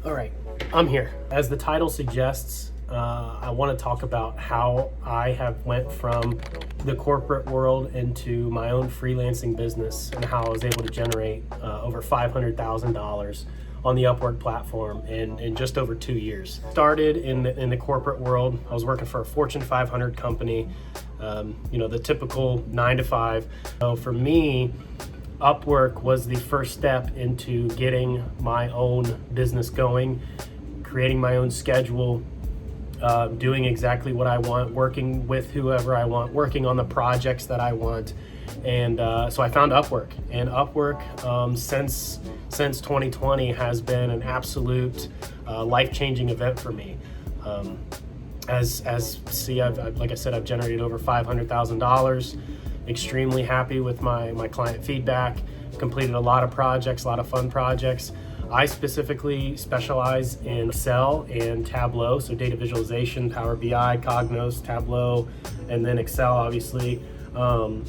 All right, I'm here. As the title suggests, I want to talk about how I have went from the corporate world into my own freelancing business and how I was able to generate over $500,000 on the Upwork platform in just over 2 years. Started in the corporate world. I was working for a Fortune 500 company, the typical 9 to 5. So for me, Upwork was the first step into getting my own business going, creating my own schedule, doing exactly what I want, working with whoever I want, working on the projects that I want. And so I found Upwork, and Upwork since 2020 has been an absolute life-changing event for me. Like I said, I've generated over $500,000. Extremely happy with my client feedback. Completed a lot of projects, a lot of fun projects. I specifically specialize in Excel and Tableau, so data visualization, Power BI, Cognos, Tableau, and then Excel, obviously.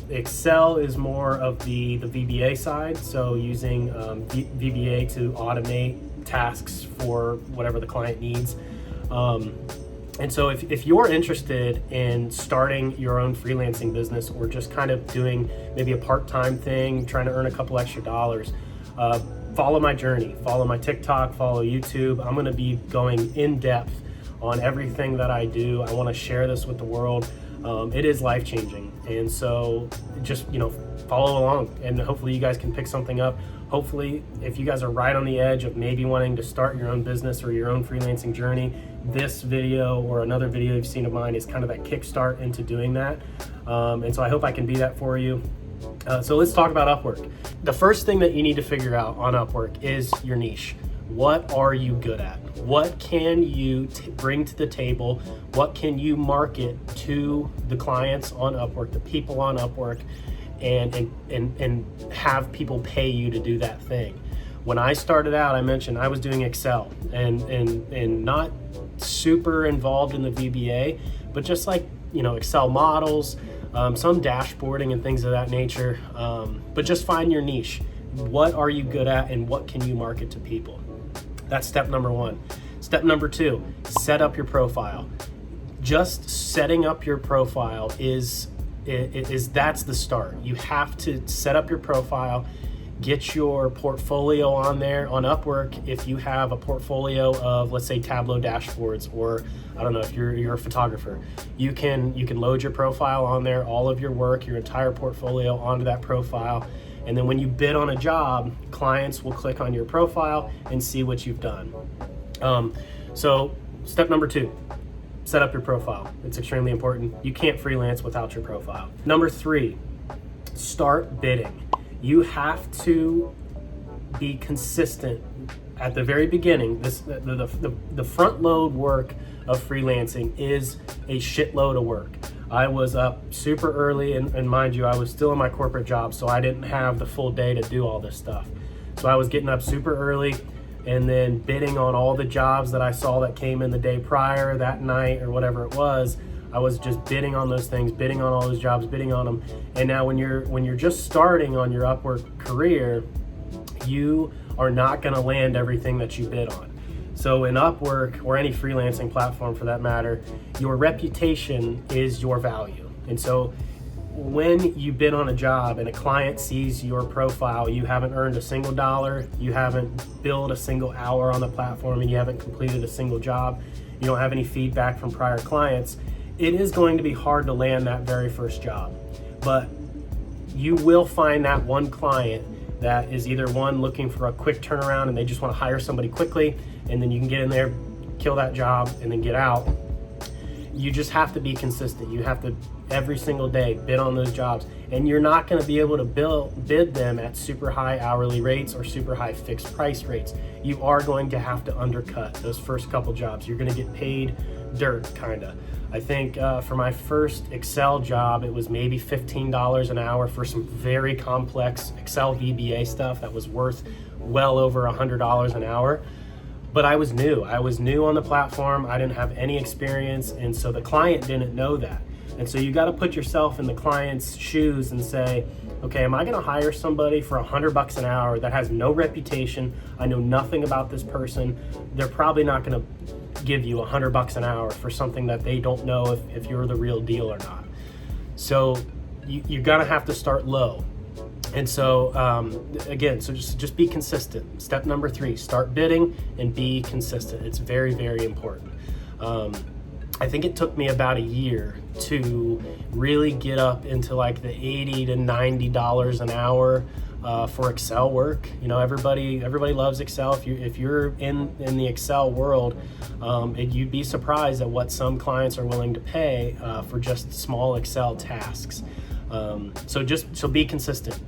Excel is more of the VBA side, so using VBA to automate tasks for whatever the client needs. And so if you're interested in starting your own freelancing business, or just kind of doing maybe a part-time thing, trying to earn a couple extra dollars, follow my journey, follow my TikTok, follow YouTube. I'm gonna be going in depth on everything that I do. I wanna share this with the world. It is life-changing. And so just, follow along, and hopefully you guys can pick something up. Hopefully, if you guys are right on the edge of maybe wanting to start your own business or your own freelancing journey, this video or another video you've seen of mine is kind of that kickstart into doing that. And so I hope I can be that for you. So let's talk about Upwork. The first thing that you need to figure out on Upwork is your niche. What are you good at? What can you bring to the table? What can you market to the clients on Upwork, the people on Upwork, and have people pay you to do that thing? When I started out, I mentioned I was doing Excel and not super involved in the VBA, but just like, Excel models, some dashboarding and things of that nature. But just find your niche. What are you good at, and what can you market to people? That's step number one. Step number two, set up your profile. Just setting up your profile that's the start. You have to set up your profile, get your portfolio on there. On Upwork, if you have a portfolio of, let's say, Tableau dashboards, or I don't know, if you're a photographer, you can load your profile on there, all of your work, your entire portfolio onto that profile. And then when you bid on a job, clients will click on your profile and see what you've done. So step number two, set up your profile. It's extremely important. You can't freelance without your profile. Number three, start bidding. You have to be consistent at the very beginning. The front load work of freelancing is a shitload of work. I was up super early, and mind you, I was still in my corporate job, so I didn't have the full day to do all this stuff. So I was getting up super early and then bidding on all the jobs that I saw that came in the day prior, that night, or whatever it was. I was just bidding on those things, bidding on all those jobs, bidding on them. And now when you're just starting on your Upwork career, you are not gonna land everything that you bid on. So in Upwork, or any freelancing platform for that matter, your reputation is your value. And so when you bid on a job and a client sees your profile, you haven't earned a single dollar, you haven't billed a single hour on the platform, and you haven't completed a single job, you don't have any feedback from prior clients, it is going to be hard to land that very first job. But you will find that one client that is either one, looking for a quick turnaround and they just want to hire somebody quickly, and then you can get in there, kill that job, and then get out. You just have to be consistent. You have to every single day bid on those jobs, and you're not going to be able to bid them at super high hourly rates or super high fixed price rates. You are going to have to undercut those first couple jobs. You're going to get paid dirt, kind of. I think for my first Excel job, it was maybe $15 an hour for some very complex Excel VBA stuff that was worth well over $100 an hour. But I was new on the platform. I didn't have any experience, and so the client didn't know that. And so you got to put yourself in the client's shoes and say, Okay, am I gonna hire somebody for $100 an hour that has no reputation? I know nothing about this person. They're probably not gonna give you $100 an hour for something that they don't know if you're the real deal or not. So you're gonna have to start low. And so again, so just be consistent. Step number 3, start bidding and be consistent. It's very, very important. I think it took me about a year to really get up into like the $80 to $90 an hour for Excel work. You know, everybody loves Excel. If you're in the Excel world, you'd be surprised at what some clients are willing to pay for just small Excel tasks. So be consistent.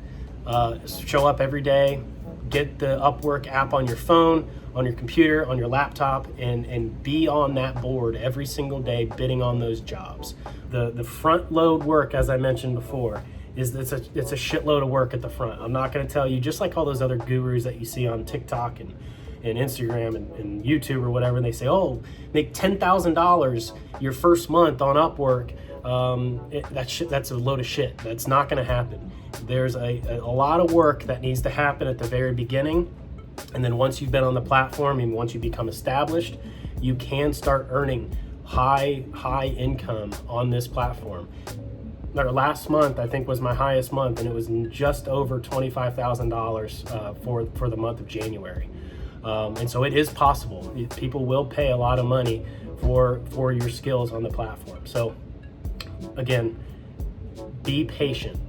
Show up every day. Get the Upwork app on your phone, on your computer, on your laptop, and be on that board every single day bidding on those jobs. The front load work, as I mentioned before, it's a shitload of work at the front. I'm not going to tell you, just like all those other gurus that you see on TikTok and Instagram and YouTube or whatever, and they say, oh, make $10,000 your first month on Upwork. That's a load of shit. That's not going to happen. There's a lot of work that needs to happen at the very beginning, and then once you've been on the platform and once you become established, you can start earning high income on this platform. Our last month, I think, was my highest month, and it was just over $25,000 for the month of January. And so it is possible. People will pay a lot of money for your skills on the platform. So again, be patient.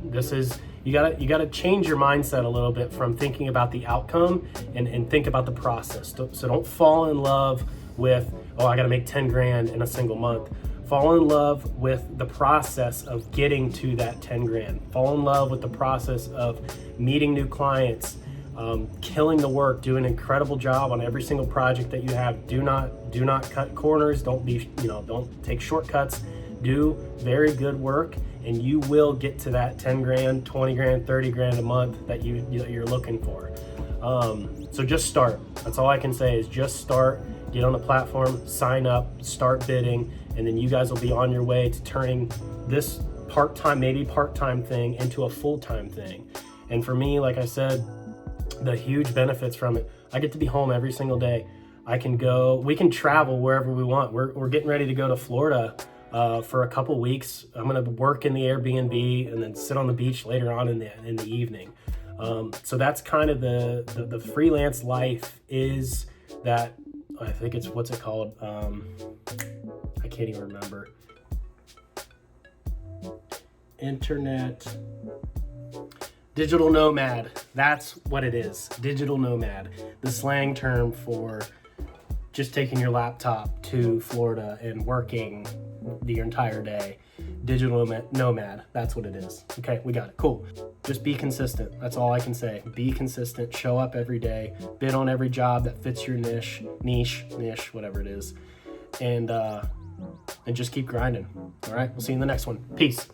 You gotta change your mindset a little bit from thinking about the outcome and think about the process. So don't fall in love with, oh, I gotta make 10 grand in a single month. Fall in love with the process of getting to that 10 grand. Fall in love with the process of meeting new clients, killing the work, do an incredible job on every single project that you have. Do not cut corners. Don't take shortcuts. Do very good work, and you will get to that 10 grand, 20 grand, 30 grand a month that you're looking for. So just start. That's all I can say is just start, get on the platform, sign up, start bidding, and then you guys will be on your way to turning this maybe part-time thing into a full-time thing. And for me, like I said, the huge benefits from it, I get to be home every single day. We can travel wherever we want. We're getting ready to go to Florida for a couple weeks. I'm gonna work in the Airbnb and then sit on the beach later on in the evening. So that's kind of the freelance life, is that, I think it's, what's it called? I can't even remember. Digital nomad. That's what it is. Digital nomad. The slang term for just taking your laptop to Florida and working the entire day. Digital nomad. That's what it is. Okay, we got it. Cool. Just be consistent. That's all I can say. Be consistent. Show up every day. Bid on every job that fits your niche, whatever it is. And just keep grinding. All right, we'll see you in the next one. Peace.